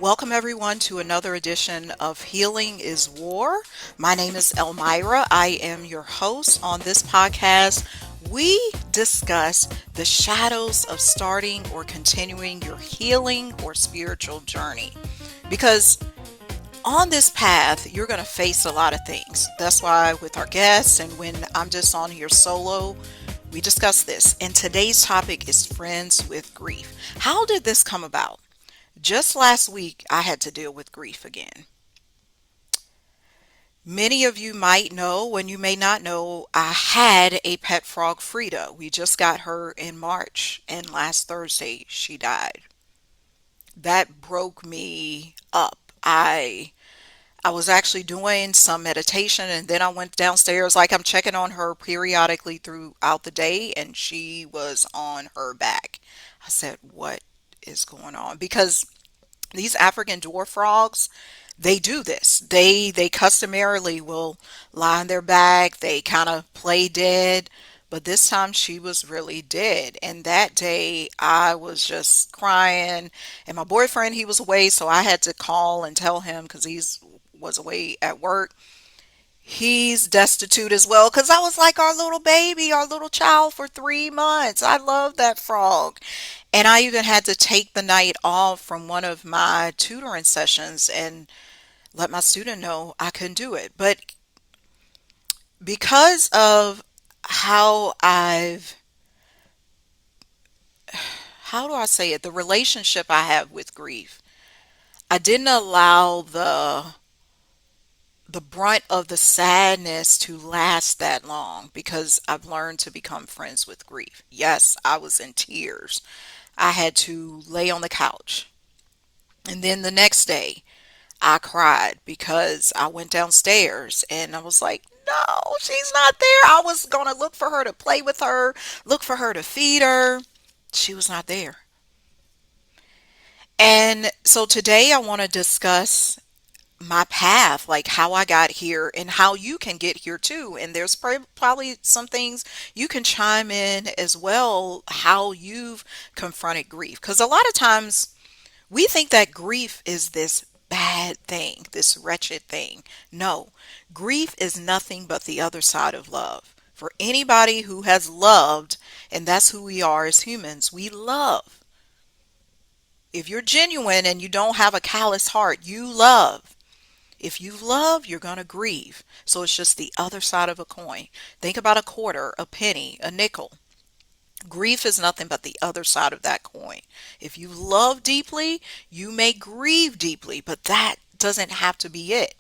Welcome, everyone, to another edition of Healing is War. My name is Elmira. I am your host on this podcast. We discuss the shadows of starting or continuing your healing or spiritual journey. Because on this path, you're going to face a lot of things. That's why, with our guests and when I'm just on here solo, we discuss this. And today's topic is friends with grief. How did this come about? Just last week, I had to deal with grief again. Many of you might know, and you may not know, I had a pet frog, Frida. We just got her in March, and last Thursday, she died. That broke me up. I was actually doing some meditation, and then I went downstairs, like I'm checking on her periodically throughout the day, and she was on her back. I said, "What is going on?" Because these African dwarf frogs, they do this. They customarily will lie on their back. They kind of play dead. But this time she was really dead. And that day I was just crying. And my boyfriend, he was away, so I had to call and tell him because he's was away at work. He's destitute as well because I was like our little baby, our little child for 3 months. I love that frog. And I even had to take the night off from one of my tutoring sessions and let my student know I couldn't do it. But because of how how do I say it, the relationship I have with grief, I didn't allow the brunt of the sadness to last that long because I've learned to become friends with grief. Yes, I was in tears. I had to lay on the couch. And then the next day, I cried because I went downstairs and I was like, no, she's not there. I was going to look for her to play with her, look for her to feed her. She was not there. And so today I want to discuss my path, like how I got here and how you can get here too. And there's probably some things you can chime in as well, how you've confronted grief. Because a lot of times we think that grief is this bad thing, this wretched thing. No, grief is nothing but the other side of love. For anybody who has loved, and that's who we are as humans, we love. If you're genuine and you don't have a callous heart, you love. If you love, you're going to grieve. So it's just the other side of a coin. Think about a quarter, a penny, a nickel. Grief is nothing but the other side of that coin. If you love deeply, you may grieve deeply, but that doesn't have to be it.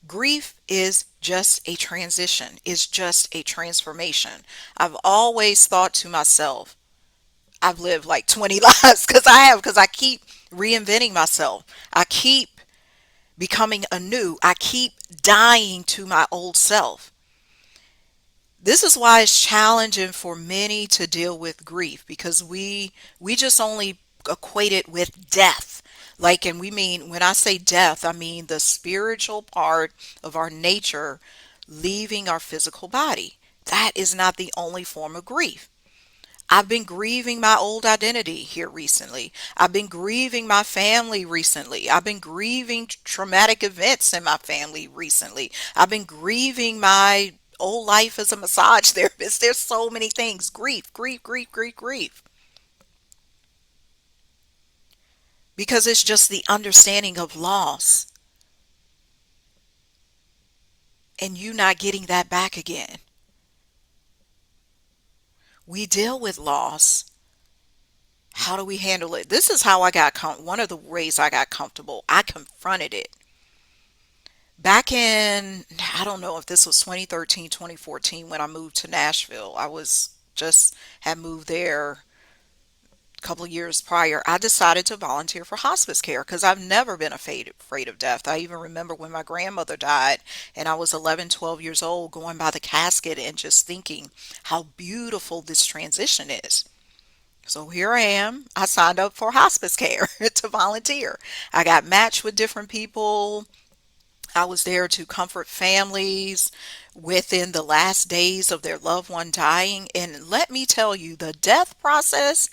Grief is just a transition, is just a transformation. I've always thought to myself, I've lived like 20 lives because I keep reinventing myself. I keep becoming anew. I keep dying to my old self. This is why it's challenging for many to deal with grief because we just only equate it with death. Like, and we mean, when I say death, I mean the spiritual part of our nature leaving our physical body. That is not the only form of grief. I've been grieving my old identity here recently. I've been grieving my family recently. I've been grieving traumatic events in my family recently. I've been grieving my old life as a massage therapist. There's so many things. Grief, grief, grief, grief, grief. Because it's just the understanding of loss and you not getting that back again. We deal with loss. How do we handle it? This is how I got one of the ways I got comfortable. I confronted it. Back in, I don't know if this was 2013, 2014 when I moved to Nashville. I was just had moved there a couple of years prior. I decided to volunteer for hospice care because I've never been afraid of death. I even remember when my grandmother died and I was 11, 12 years old going by the casket and just thinking how beautiful this transition is. So here I am. I signed up for hospice care to volunteer. I got matched with different people. I was there to comfort families within the last days of their loved one dying. And let me tell you, the death process,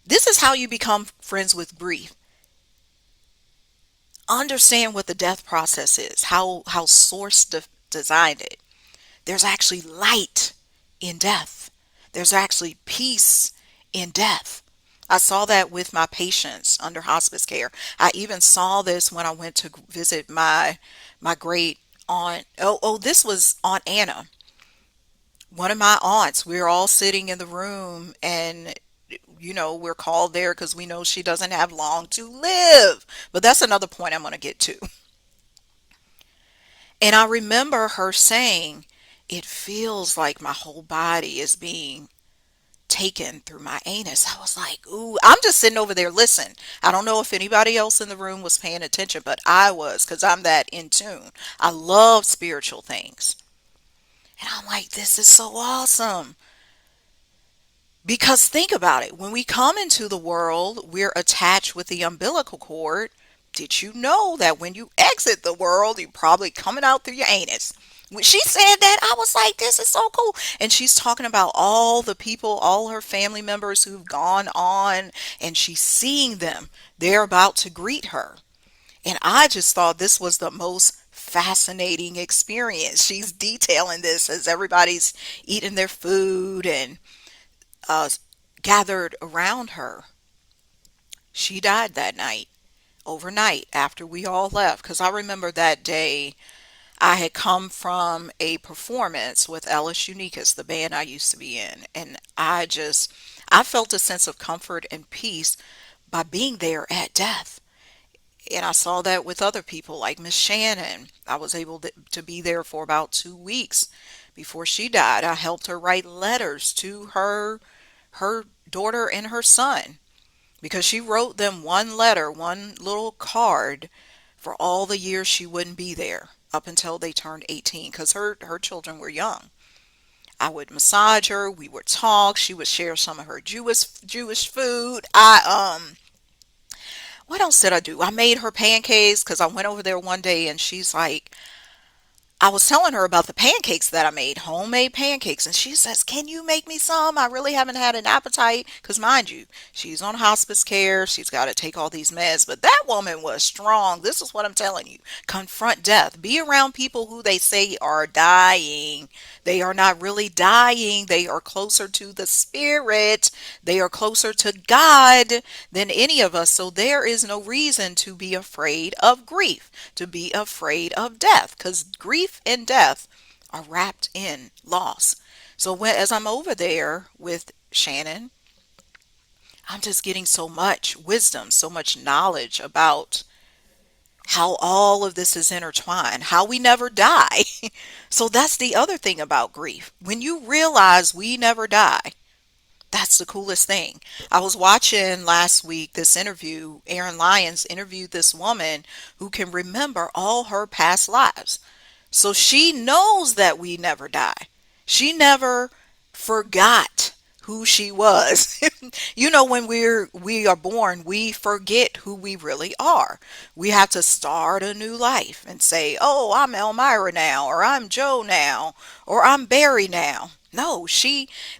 this is how you become friends with grief. Understand what the death process is, how source designed it. There's actually light in death. There's actually peace in death. I saw that with my patients under hospice care. I even saw this when I went to visit my great aunt. This was Aunt Anna, one of my aunts. We were all sitting in the room, and we're called there because we know she doesn't have long to live. But that's another point I'm going to get to. And I remember her saying, it feels like my whole body is being taken through my anus. I was like, ooh, I'm just sitting over there. Listen, I don't know if anybody else in the room was paying attention, but I was, because I'm that in tune. I love spiritual things. And I'm like, this is so awesome. Because think about it. When we come into the world, we're attached with the umbilical cord. Did you know that when you exit the world, you're probably coming out through your anus? When she said that, I was like, this is so cool. And she's talking about all the people, all her family members who've gone on, and she's seeing them. They're about to greet her. And I just thought this was the most fascinating experience. She's detailing this as everybody's eating their food and uh, gathered around her. She died that night, overnight, after we all left. Because I remember that day I had come from a performance with Ellis Unikas, the band I used to be in. And I felt a sense of comfort and peace by being there at death. And I saw that with other people like Miss Shannon. I was able to be there for about 2 weeks before she died. I helped her write letters to her daughter and her son, because she wrote them one letter, one little card, for all the years she wouldn't be there up until they turned 18, because her children were young. I would massage her, we would talk, she would share some of her Jewish food. What else did I do? I made her pancakes because I went over there one day and she's like, I was telling her about the pancakes that I made, homemade pancakes, and she says, "Can you make me some? I really haven't had an appetite." Because, mind you, she's on hospice care. She's got to take all these meds. But that woman was strong. This is what I'm telling you. Confront death. Be around people who they say are dying. They are not really dying. They are closer to the spirit. They are closer to God than any of us. So there is no reason to be afraid of grief, to be afraid of death, because grief and death are wrapped in loss. So as I'm over there with Shannon, I'm just getting so much wisdom, so much knowledge about how all of this is intertwined, how we never die. So that's the other thing about grief. When you realize we never die, that's the coolest thing. I was watching last week this interview. Aaron Lyons interviewed this woman who can remember all her past lives. So she knows that we never die. She never forgot who she was. When we are born, we forget who we really are. We have to start a new life and say, "Oh, I'm Elmira now," or "I'm Joe now," or "I'm Barry now." No,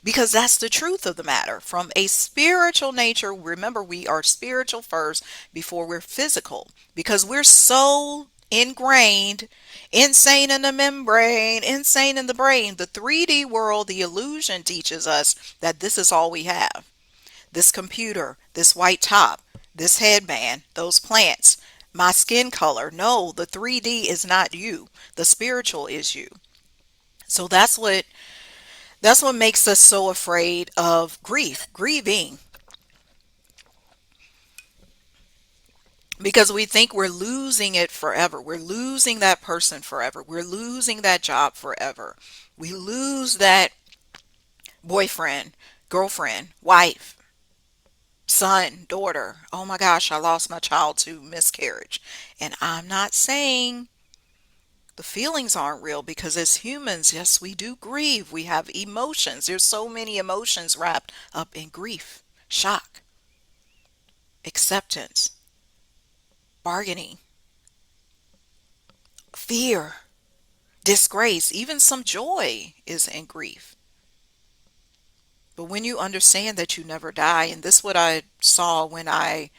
because that's the truth of the matter. From a spiritual nature, remember, we are spiritual first before we're physical, because we're so ingrained, insane in the membrane, insane in the brain. The 3D world, the illusion teaches us that this is all we have. This computer, this white top, this headband, those plants, my skin color. No, the 3D is not you. The spiritual is you. So that's what makes us so afraid of grieving, because we think we're losing it forever. We're losing that person forever. We're losing that job forever. We lose that boyfriend, girlfriend, wife, son, daughter. Oh my gosh, I lost my child to miscarriage. And I'm not saying the feelings aren't real, because as humans, yes, we do grieve. We have emotions. There's so many emotions wrapped up in grief, shock, acceptance, bargaining, fear, disgrace, even some joy is in grief. But when you understand that you never die, and this is what I saw when I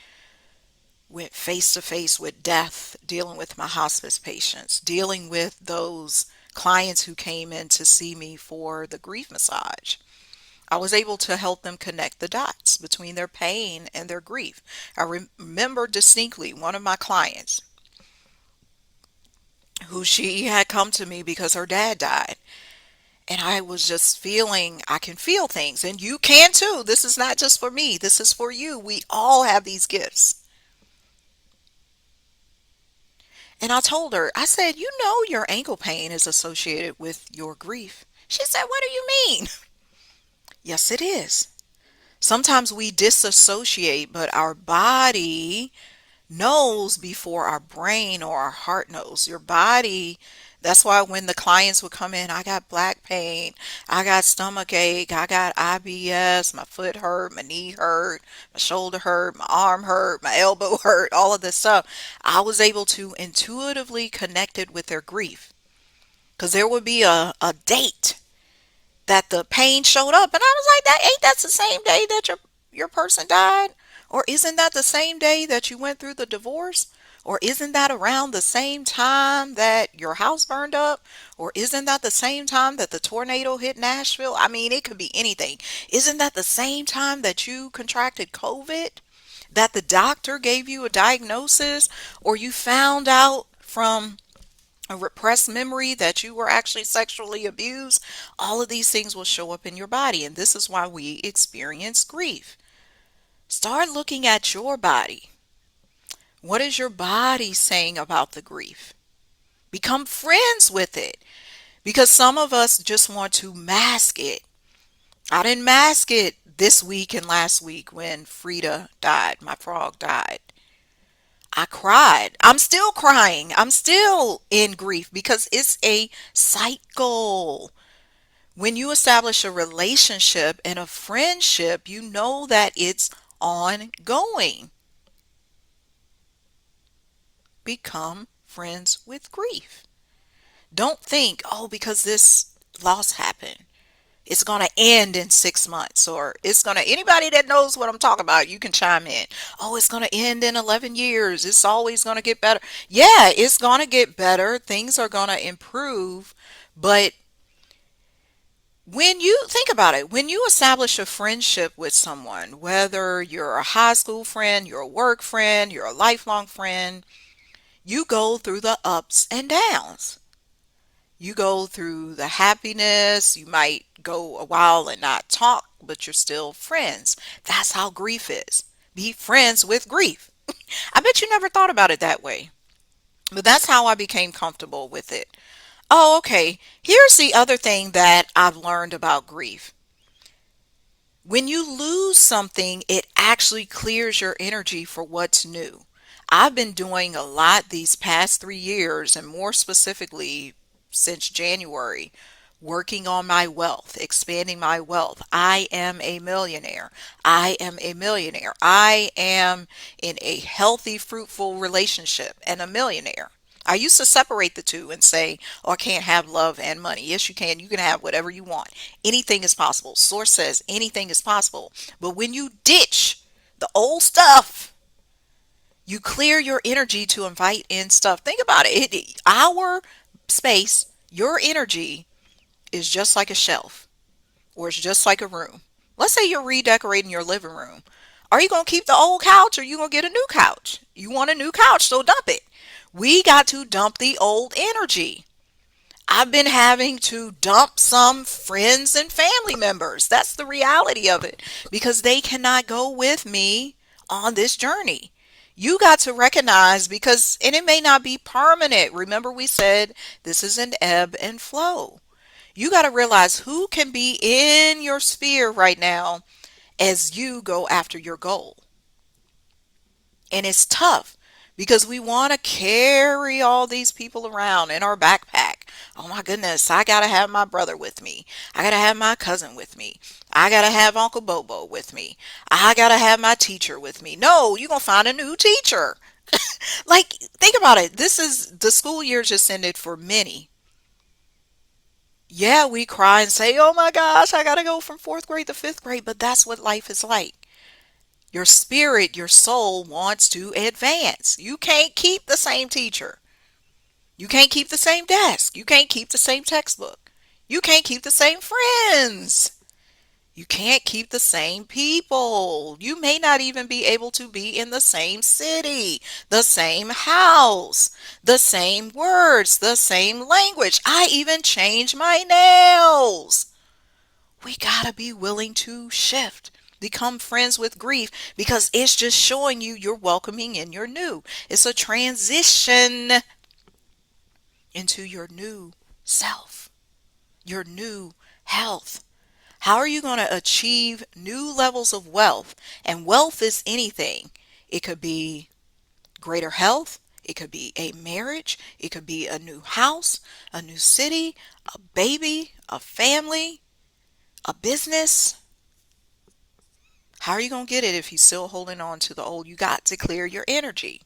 went face to face with death, dealing with my hospice patients, dealing with those clients who came in to see me for the grief massage. I was able to help them connect the dots between their pain and their grief. I remember distinctly one of my clients who she had come to me because her dad died. And I was just feeling, I can feel things, and you can too. This is not just for me, this is for you. We all have these gifts. And I told her, I said, you know, your ankle pain is associated with your grief. She said, what do you mean? Yes, it is. Sometimes we disassociate, but our body knows before our brain or our heart knows. Your body, that's why when the clients would come in, I got back pain, I got stomach ache, I got IBS, my foot hurt, my knee hurt, my shoulder hurt, my arm hurt, my elbow hurt, all of this stuff. I was able to intuitively connect it with their grief because there would be a date that the pain showed up, and I was like, that ain't that's the same day that your person died? Or isn't that the same day that you went through the divorce? Or isn't that around the same time that your house burned up? Or isn't that the same time that the tornado hit Nashville? I mean, it could be anything. Isn't that the same time that you contracted COVID? That the doctor gave you a diagnosis? Or you found out from a repressed memory that you were actually sexually abused? All of these things will show up in your body, and this is why we experience grief. Start looking at your body. What is your body saying about the grief? Become friends with it, because some of us just want to mask it. I didn't mask it this week and last week when Frida died, my frog died. I cried. I'm still crying. I'm still in grief because it's a cycle. When you establish a relationship and a friendship, you know that it's ongoing. Become friends with grief. Don't think, oh, because this loss happened, it's going to end in 6 months, or it's going to, anybody that knows what I'm talking about, you can chime in. Oh, it's going to end in 11 years. It's always going to get better. Yeah, it's going to get better. Things are going to improve. But when you think about it, when you establish a friendship with someone, whether you're a high school friend, you're a work friend, you're a lifelong friend, you go through the ups and downs. You go through the happiness. You might go a while and not talk, but you're still friends. That's how grief is. Be friends with grief. I bet you never thought about it that way. But that's how I became comfortable with it. Oh, okay. Here's the other thing that I've learned about grief. When you lose something, it actually clears your energy for what's new. I've been doing a lot these past 3 years, and more specifically since January, working on my wealth, expanding my wealth. I am a millionaire. I am a millionaire. I am in a healthy, fruitful relationship and a millionaire. I used to separate the two and say, oh, I can't have love and money. Yes, you can. You can have whatever you want. Anything is possible. Source says anything is possible. But when you ditch the old stuff, you clear your energy to invite in stuff. Think about it. Our space, your energy is just like a shelf, or it's just like a room. Let's say you're redecorating your living room. Are you going to keep the old couch, or are you going to get a new couch? You want a new couch, so dump it. We got to dump the old energy. I've been having to dump some friends and family members. That's the reality of it, because they cannot go with me on this journey. You got to recognize, because, and it may not be permanent. Remember, we said this is an ebb and flow. You got to realize who can be in your sphere right now as you go after your goal. And it's tough because we want to carry all these people around in our backpack. Oh my goodness, I got to have my brother with me. I got to have my cousin with me. I got to have Uncle Bobo with me. I got to have my teacher with me. No, you're going to find a new teacher. Like, think about it. This is the school year just ended for many. Yeah, we cry and say, oh my gosh, I got to go from fourth grade to fifth grade, but that's what life is like. Your spirit, your soul wants to advance. You can't keep the same teacher. You can't keep the same desk. You can't keep the same textbook. You can't keep the same friends. You can't keep the same people. You may not even be able to be in the same city, the same house, the same words, the same language. I even change my nails. We gotta be willing to shift. Become friends with grief because it's just showing you you're welcoming in your new. It's a transition into your new self, your new health. How are you going to achieve new levels of wealth? And wealth is anything. It could be greater health. It could be a marriage. It could be a new house, a new city, a baby, a family, a business. How are you going to get it if you're still holding on to the old? You got to clear your energy.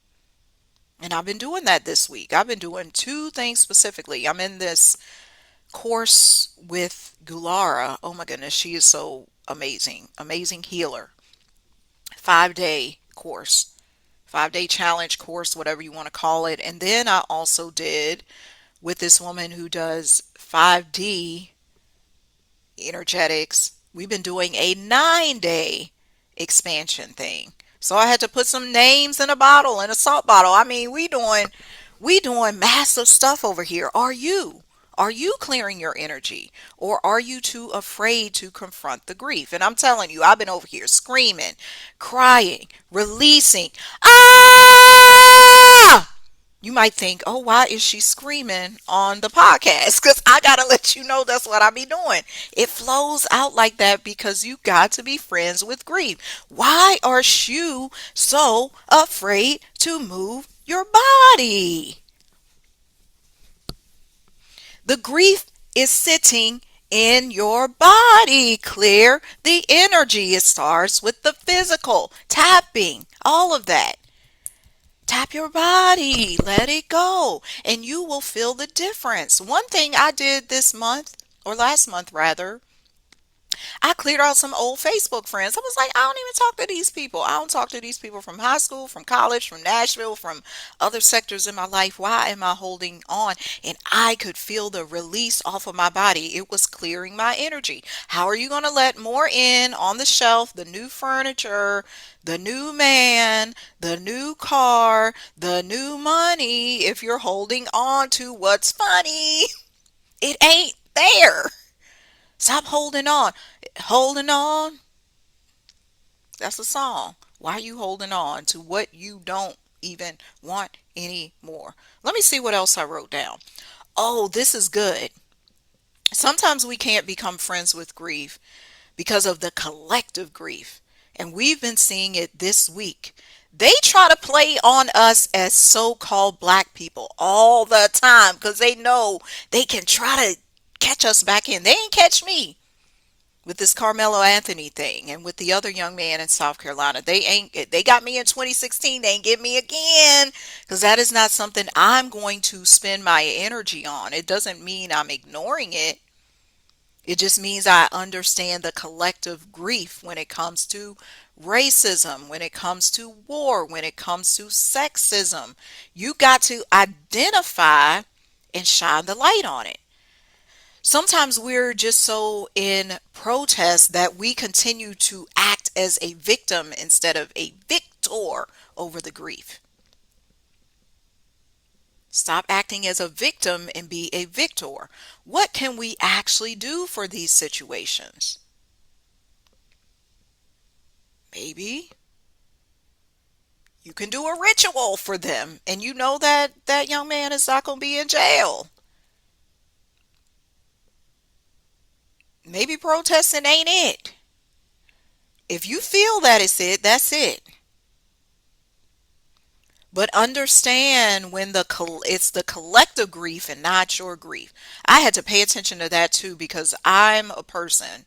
And I've been doing that this week. I've been doing two things specifically. I'm in this course with Gulara. Oh my goodness, she is so amazing. Amazing healer. 5 day course, 5 day challenge course, whatever you want to call it. And then I also did with this woman who does 5D energetics. We've been doing a 9 day expansion thing. So I had to put some names in a bottle, in a salt bottle. I mean, we doing massive stuff over here. Are you? Are you clearing your energy or are you too afraid to confront the grief? And I'm telling you, I've been over here screaming, crying, releasing. Ah! You might think, oh, why is she screaming on the podcast? Because I got to let you know that's what I be doing. It flows out like that because you got to be friends with grief. Why are you so afraid to move your body? The grief is sitting in your body. Clear the energy. It starts with the physical, tapping, all of that. Tap your body, let it go, and you will feel the difference. One thing I did this month, or last month rather, I cleared out some old Facebook friends. I was like, I don't even talk to these people. I don't talk to these people from high school, from college, from Nashville, from other sectors in my life. Why am I holding on? And I could feel the release off of my body. It was clearing my energy. How are you going to let more in on the shelf, the new furniture, the new man, the new car, the new money, if you're holding on to what's funny? It ain't there. Stop holding on. Holding on, that's a song. Why are you holding on to what you don't even want anymore? Let me see what else I wrote down. Oh, this is good. Sometimes we can't become friends with grief because of the collective grief. And we've been seeing it this week. They try to play on us as so-called black people all the time because they know they can try to catch us back in. They ain't catch me with this Carmelo Anthony thing and with the other young man in South Carolina. They got me in 2016, they ain't get me again because that is not something I'm going to spend my energy on. It doesn't mean I'm ignoring it. It just means I understand the collective grief when it comes to racism, when it comes to war, when it comes to sexism. You got to identify and shine the light on it. Sometimes we're just so in protest that we continue to act as a victim instead of a victor over the grief. Stop acting as a victim and be a victor. What can we actually do for these situations? Maybe you can do a ritual for them and you know that that young man is not going to be in jail. Maybe protesting ain't it. If you feel that it's it, that's it. But understand when it's the collective grief and not your grief. I had to pay attention to that too because I'm a person.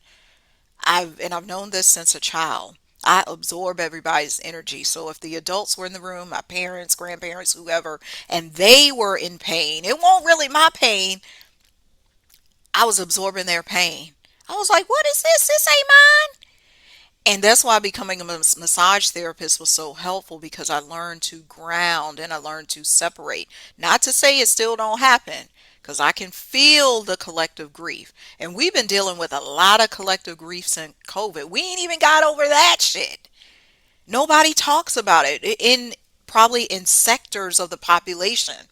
I've known this since a child. I absorb everybody's energy. So if the adults were in the room, my parents, grandparents, whoever, and they were in pain, it won't really my pain. I was absorbing their pain. I was like, what is this? This ain't mine. And that's why becoming a massage therapist was so helpful, because I learned to ground and I learned to separate. Not to say it still don't happen, because I can feel the collective grief. And we've been dealing with a lot of collective grief since COVID. We ain't even got over that shit. Nobody talks about it in probably in sectors of the population.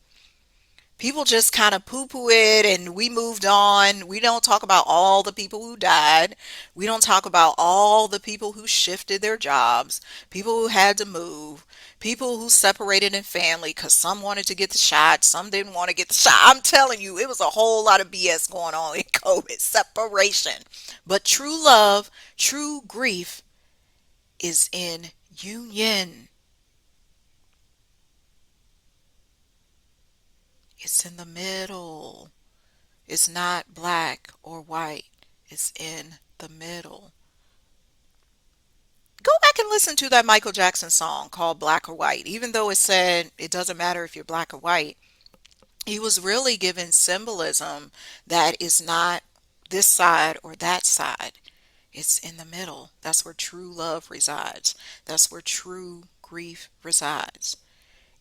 People just kind of poo-poo it and we moved on. We don't talk about all the people who died. We don't talk about all the people who shifted their jobs, people who had to move, people who separated in family because some wanted to get the shot, some didn't want to get the shot. I'm telling you, it was a whole lot of BS going on in COVID, separation. But true love, true grief is in union. It's in the middle. It's not black or white. It's in the middle. Go back and listen to that Michael Jackson song called Black or White. Even though it said it doesn't matter if you're black or white, he was really giving symbolism that is not this side or that side. It's in the middle. That's where true love resides. That's where true grief resides.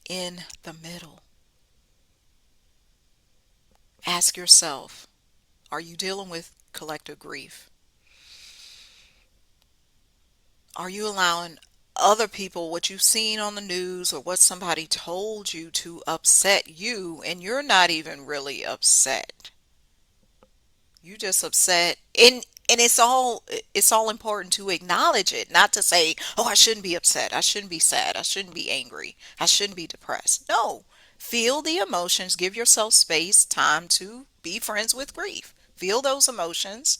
In the middle. Ask yourself, are you dealing with collective grief? Are you allowing other people, what you've seen on the news or what somebody told you, to upset you, and you're not even really upset? You just upset, and it's all important to acknowledge it, not to say, "Oh, I shouldn't be upset. I shouldn't be sad. I shouldn't be angry. I shouldn't be depressed." No. Feel the emotions, give yourself space, time to be friends with grief. Feel those emotions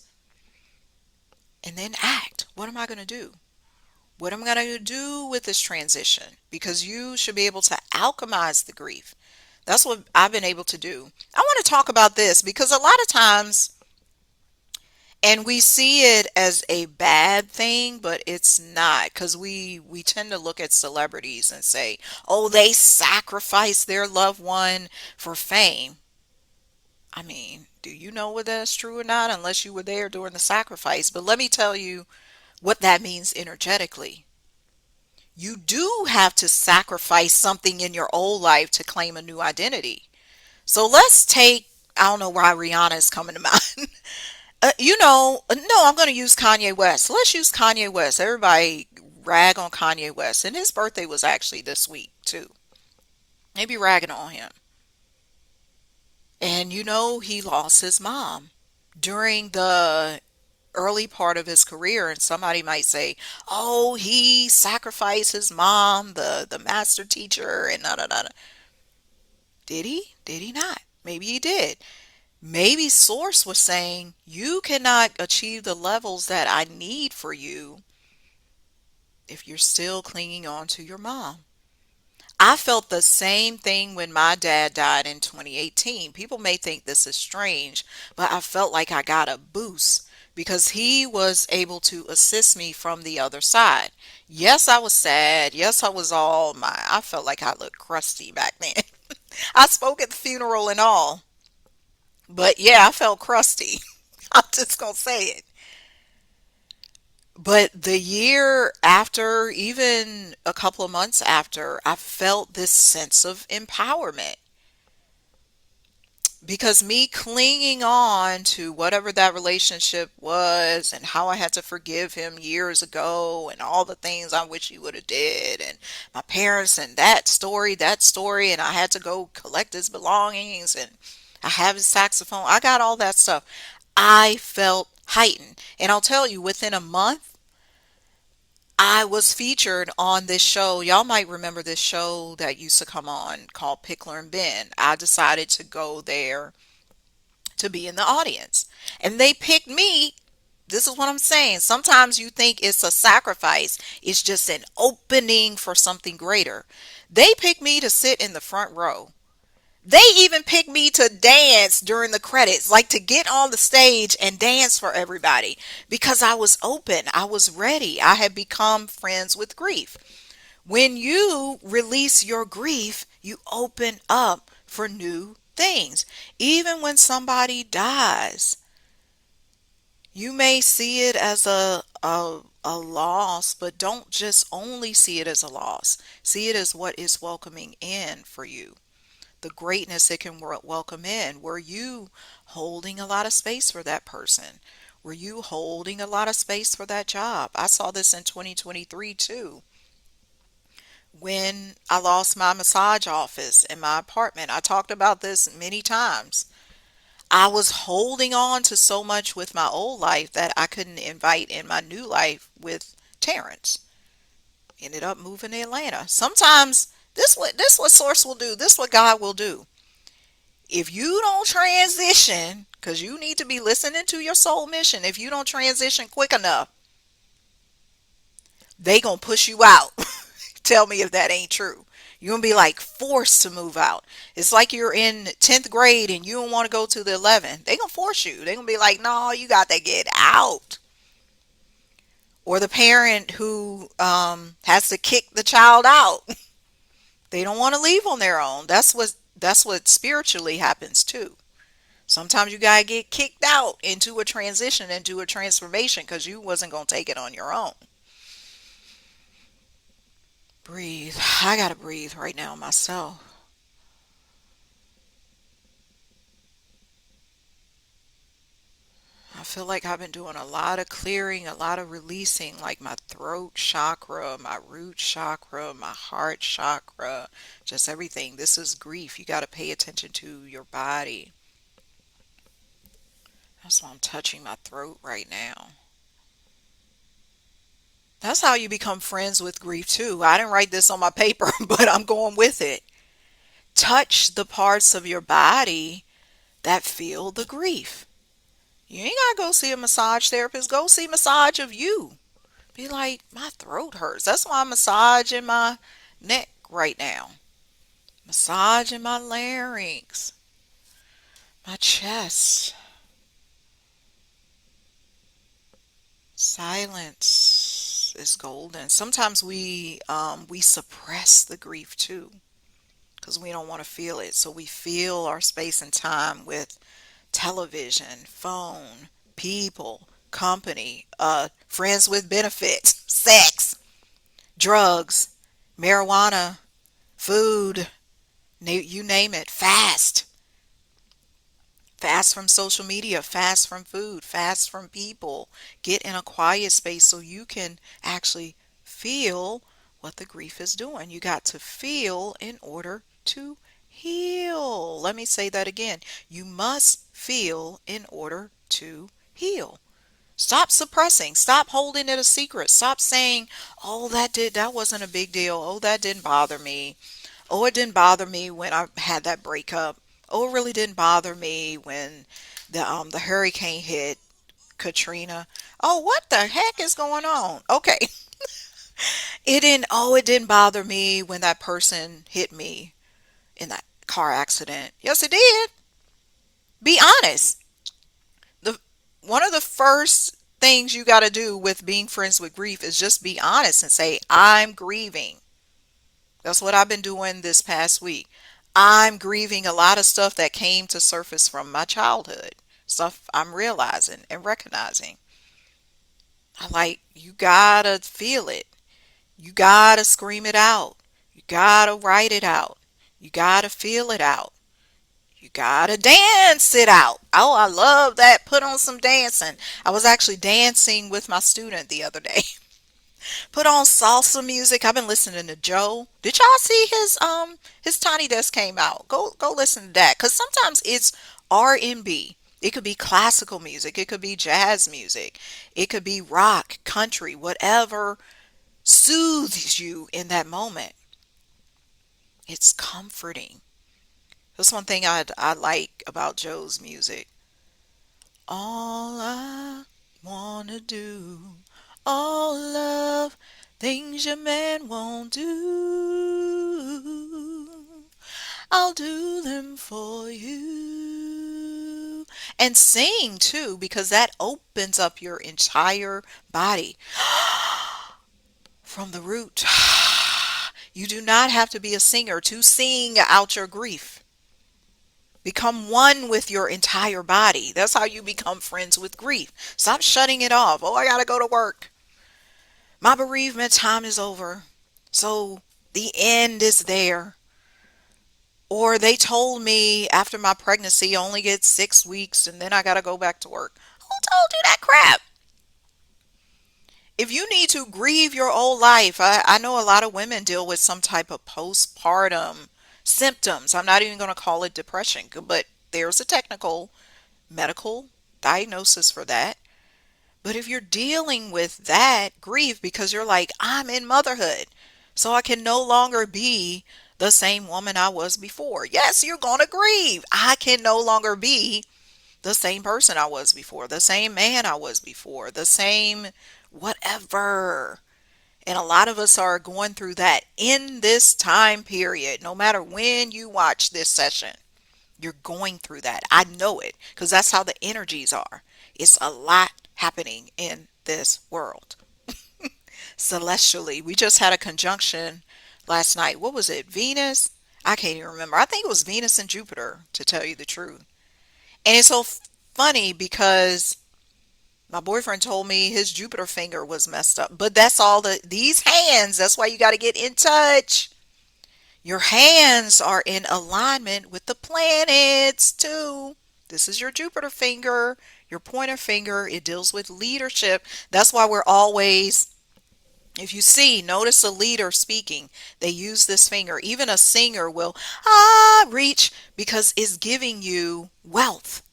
and then act. What am I going to do? What am I going to do with this transition? Because you should be able to alchemize the grief. That's what I've been able to do. I want to talk about this because a lot of times, and we see it as a bad thing, but it's not, because we tend to look at celebrities and say, "Oh, they sacrifice their loved one for fame." I mean, do you know whether that's true or not unless you were there during the sacrifice? But let me tell you what that means energetically. You do have to sacrifice something in your old life to claim a new identity. So let's take, I don't know why Rihanna is coming to mind. No, I'm going to use Kanye West. Let's use Kanye West. Everybody rag on Kanye West. And his birthday was actually this week, too. Maybe ragging on him. And he lost his mom during the early part of his career. And somebody might say, "Oh, he sacrificed his mom, the master teacher, and da da da." Did he? Did he not? Maybe he did. Maybe Source was saying, "You cannot achieve the levels that I need for you if you're still clinging on to your mom." I felt the same thing when my dad died in 2018. People may think this is strange, but I felt like I got a boost because he was able to assist me from the other side. Yes, I was sad. Yes, I felt like I looked crusty back then. I spoke at the funeral and all, but yeah, I felt crusty. I'm just going to say it. But the year after, even a couple of months after, I felt this sense of empowerment, because me clinging on to whatever that relationship was and how I had to forgive him years ago and all the things I wish he would have did, and my parents and that story, and I had to go collect his belongings, and I have his saxophone. I got all that stuff. I felt heightened. And I'll tell you, within a month, I was featured on this show. Y'all might remember this show that used to come on called Pickler and Ben. I decided to go there to be in the audience. And they picked me. This is what I'm saying. Sometimes you think it's a sacrifice, it's just an opening for something greater. They picked me to sit in the front row. They even picked me to dance during the credits, like to get on the stage and dance for everybody, because I was open. I was ready. I had become friends with grief. When you release your grief, you open up for new things. Even when somebody dies, you may see it as a loss, but don't just only see it as a loss. See it as what is welcoming in for you. The greatness it can welcome in. Were you holding a lot of space for that person? Were you holding a lot of space for that job? I saw this in 2023 too. When I lost my massage office in my apartment, I talked about this many times. I was holding on to so much with my old life that I couldn't invite in my new life with Terrence. Ended up moving to Atlanta. Sometimes this what source will do. This what God will do. If you don't transition, because you need to be listening to your soul mission, if you don't transition quick enough, they gonna push you out. Tell me if that ain't true. You're gonna be like forced to move out. It's like you're in 10th grade and you don't want to go to the 11th. They gonna force you. They gonna be like, no, you got to get out. Or the parent who has to kick the child out. They don't want to leave on their own. That's what spiritually happens too. Sometimes you gotta get kicked out into a transition, into a transformation, because you wasn't gonna take it on your own. Breathe. I gotta breathe right now myself. I feel like I've been doing a lot of clearing, a lot of releasing, like my throat chakra, my root chakra, my heart chakra, just everything. This is grief. You got to pay attention to your body. That's why I'm touching my throat right now. That's how you become friends with grief, too. I didn't write this on my paper, but I'm going with it. Touch the parts of your body that feel the grief. You ain't gotta go see a massage therapist. Go see massage of you. Be like, my throat hurts. That's why I'm massaging my neck right now. Massaging my larynx, my chest. Silence is golden. Sometimes we suppress the grief too because we don't want to feel it. So we fill our space and time with television, phone, people, company, friends with benefits, sex, drugs, marijuana, food, you name it, fast. Fast from social media, fast from food, fast from people. Get in a quiet space so you can actually feel what the grief is doing. You got to feel in order to heal. Let me say that again. You must feel in order to heal. Stop suppressing. Stop holding it a secret. Stop saying, "Oh, that wasn't a big deal. Oh, that didn't bother me. Oh, it didn't bother me when I had that breakup. Oh, it really didn't bother me when the hurricane hit Katrina. Oh, what the heck is going on?" Okay. It didn't bother me when that person hit me in that car accident. Yes, it did. Be honest. The One of the first things you got to do with being friends with grief is just be honest and say, "I'm grieving." That's what I've been doing this past week. I'm grieving a lot of stuff that came to surface from my childhood. Stuff I'm realizing and recognizing. I like, you gotta feel it. You gotta scream it out. You gotta write it out. You gotta feel it out. You gotta dance it out. Oh, I love that. Put on some dancing. I was actually dancing with my student the other day. Put on salsa music. I've been listening to Joe. Did y'all see his Tiny Desk came out? Go listen to that. Cause sometimes it's R&B. It could be classical music. It could be jazz music. It could be rock, country, whatever soothes you in that moment. It's comforting. That's one thing I like about Joe's music. All I wanna do, all love, things your man won't do, I'll do them for you. And sing too, because that opens up your entire body from the root. You do not have to be a singer to sing out your grief. Become one with your entire body. That's how you become friends with grief. Stop shutting it off. Oh, I gotta go to work. My bereavement time is over. So the end is there. Or they told me after my pregnancy I only get 6 weeks and then I got to go back to work. Who told you that crap? If you need to grieve your whole life, I know a lot of women deal with some type of postpartum symptoms. I'm not even going to call it depression, but there's a technical medical diagnosis for that. But if you're dealing with that grief because you're like, I'm in motherhood, so I can no longer be the same woman I was before. Yes, you're going to grieve. I can no longer be the same person I was before, the same man I was before, the same whatever. And a lot of us are going through that in this time period. No matter when you watch this session, you're going through that. I know it because that's how the energies are. It's a lot happening in this world. Celestially, we just had a conjunction last night. What was it? Venus? I can't even remember. I think it was Venus and Jupiter, to tell you the truth. And it's so funny because my boyfriend told me his Jupiter finger was messed up. But that's all these hands, that's why you got to get in touch. Your hands are in alignment with the planets too. This is your Jupiter finger, your pointer finger. It deals with leadership. That's why we're always, if you see, notice a leader speaking, they use this finger. Even a singer will reach because it's giving you wealth,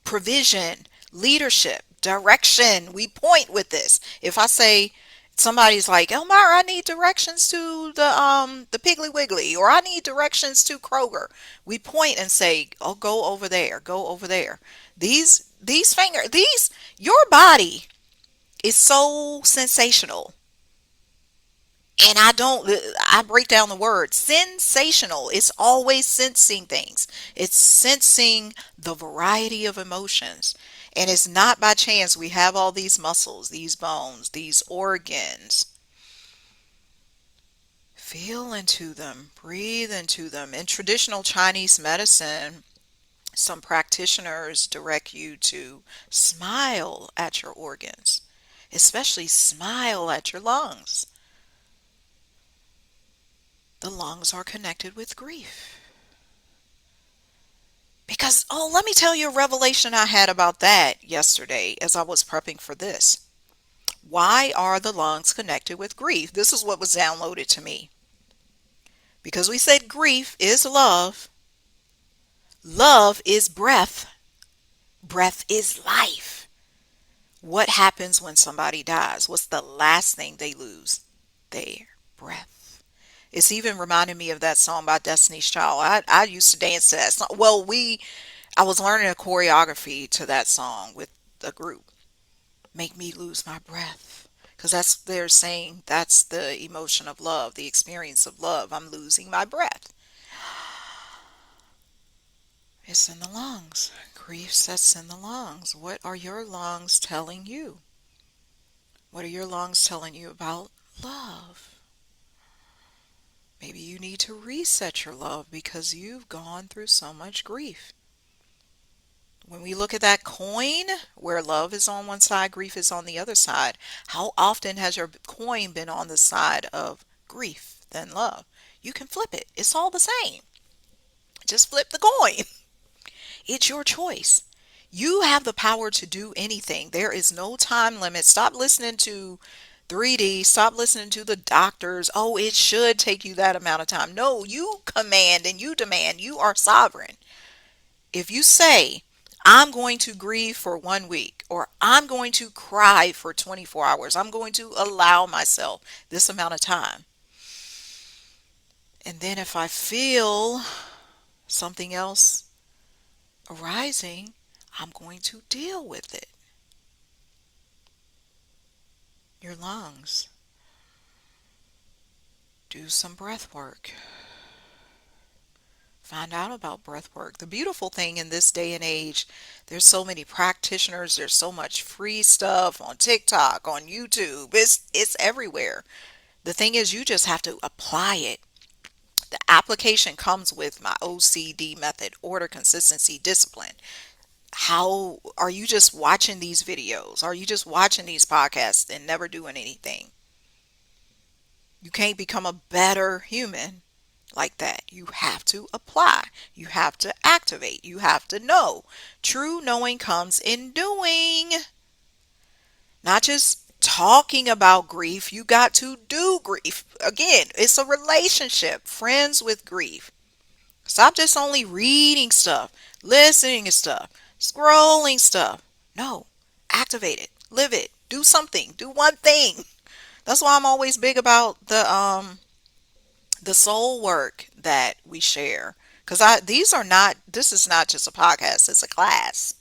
provision, leadership, direction. We point with this. If I say somebody's like, Elmira, I need directions to the Piggly Wiggly, or I need directions to Kroger. We point and say, oh, go over there, go over there. These fingers, these your body is so sensational. And I break down the word sensational. It's always sensing things. It's sensing the variety of emotions. And it's not by chance we have all these muscles, these bones, these organs. Feel into them, breathe into them. In traditional Chinese medicine, some practitioners direct you to smile at your organs, especially smile at your lungs. The lungs are connected with grief. Because, oh, let me tell you a revelation I had about that yesterday as I was prepping for this. Why are the lungs connected with grief? This is what was downloaded to me. Because we said grief is love, love is breath, breath is life. What happens when somebody dies? What's the last thing they lose? Their breath. It's even reminding me of that song by Destiny's Child. I used to dance to that song. Well, I was learning a choreography to that song with a group. Make me lose my breath. Because they're saying that's the emotion of love, the experience of love. I'm losing my breath. It's in the lungs. Grief sets in the lungs. What are your lungs telling you? What are your lungs telling you about love? Maybe you need to reset your love because you've gone through so much grief. When we look at that coin where love is on one side, grief is on the other side, how often has your coin been on the side of grief than love? You can flip it. It's all the same. Just flip the coin. It's your choice. You have the power to do anything. There is no time limit. Stop listening to 3D. Stop listening to the doctors. Oh, it should take you that amount of time. No, you command and you demand. You are sovereign. If you say, I'm going to grieve for 1 week, or I'm going to cry for 24 hours, I'm going to allow myself this amount of time. And then if I feel something else arising, I'm going to deal with it. Your lungs. Do some breath work. Find out about breath work. The beautiful thing in this day and age, there's so many practitioners, there's so much free stuff on TikTok, on YouTube. It's everywhere. The thing is you just have to apply it. The application comes with my OCD method, order, consistency, discipline. How are you just watching these videos? Are you just watching these podcasts and never doing anything? You can't become a better human like that. You have to apply. You have to activate. You have to know. True knowing comes in doing, not just talking about grief. You got to do grief. Again, it's a relationship. Friends with grief. Stop just only reading stuff, listening to stuff, scrolling stuff. No, activate it, live it, do something, do one thing. That's why I'm always big about the soul work that we share. Because this is not just a podcast, it's a class.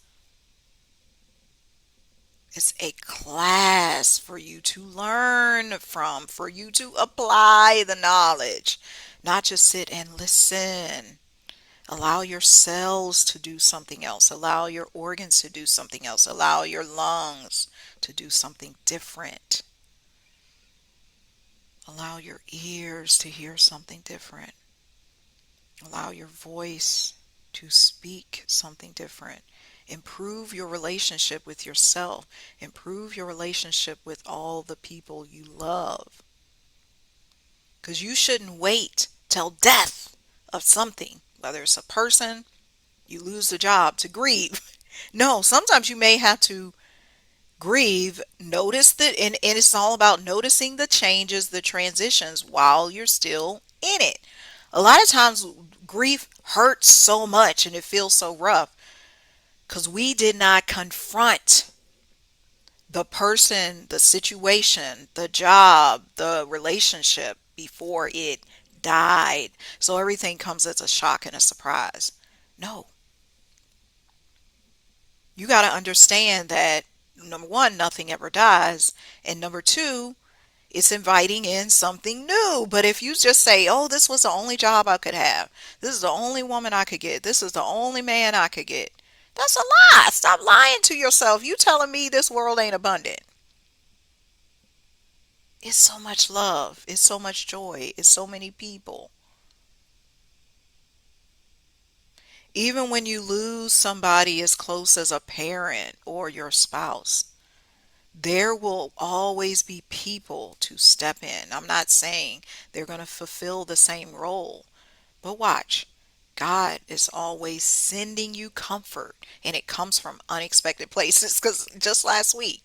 It's a class for you to learn from, for you to apply the knowledge, not just sit and listen. Allow your cells to do something else. Allow your organs to do something else. Allow your lungs to do something different. Allow your ears to hear something different. Allow your voice to speak something different. Improve your relationship with yourself. Improve your relationship with all the people you love. Because you shouldn't wait till death of something, whether it's a person, you lose the job, to grieve. No, sometimes you may have to grieve, notice that, and it's all about noticing the changes, the transitions while you're still in it. A lot of times grief hurts so much and it feels so rough because we did not confront the person, the situation, the job, the relationship before it died. So everything comes as a shock and a surprise. No, you got to understand that number one, nothing ever dies. And number two, it's inviting in something new. But if you just say, oh, this was the only job I could have, this is the only woman I could get, this is the only man I could get, that's a lie. Stop lying to yourself. You telling me this world ain't abundant. It's so much love. It's so much joy. It's so many people. Even when you lose somebody as close as a parent or your spouse, there will always be people to step in. I'm not saying they're going to fulfill the same role, but watch. God is always sending you comfort, and it comes from unexpected places. Because just last week,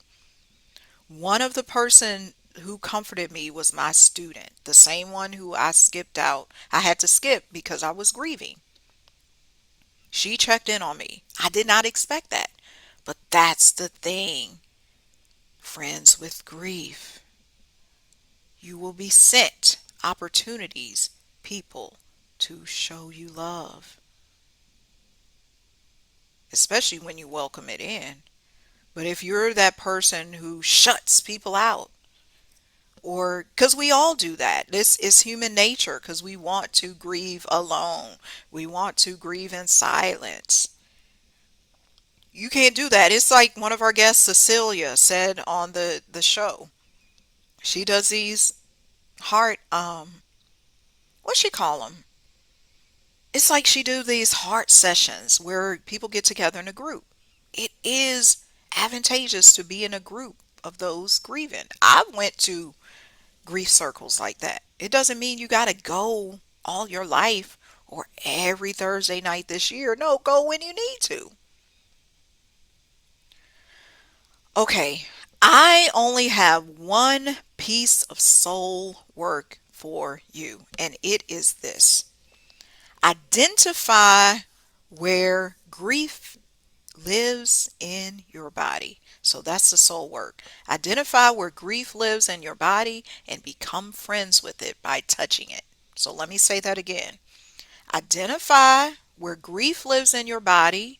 one of the person who comforted me was my student, the same one who I skipped out. I had to skip because I was grieving. She checked in on me. I did not expect that. But that's the thing. Friends with grief. You will be sent opportunities, people to show you love, especially when you welcome it in. But if you're that person who shuts people out, or because we all do that, this is human nature, because we want to grieve alone, we want to grieve in silence. You can't do that. It's like one of our guests, Cecilia, said on the show. She does these heart what she call them? It's like she do these heart sessions where people get together in a group. It is advantageous to be in a group of those grieving. I went to grief circles like that. It doesn't mean you got to go all your life or every Thursday night this year. No, go when you need to. Okay, I only have one piece of soul work for you, and it is this. Identify where grief lives in your body. So that's the soul work. Identify where grief lives in your body and become friends with it by touching it. So let me say that again. Identify where grief lives in your body.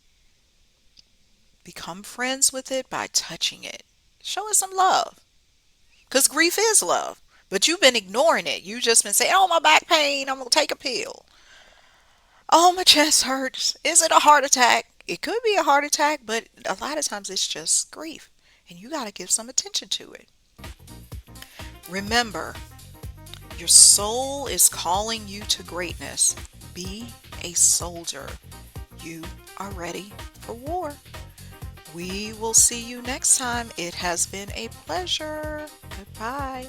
Become friends with it by touching it. Show it some love. Because grief is love. But you've been ignoring it. You've just been saying, oh, my back pain, I'm going to take a pill. Oh, my chest hurts. Is it a heart attack? It could be a heart attack, but a lot of times it's just grief. And you got to give some attention to it. Remember, your soul is calling you to greatness. Be a soldier. You are ready for war. We will see you next time. It has been a pleasure. Goodbye.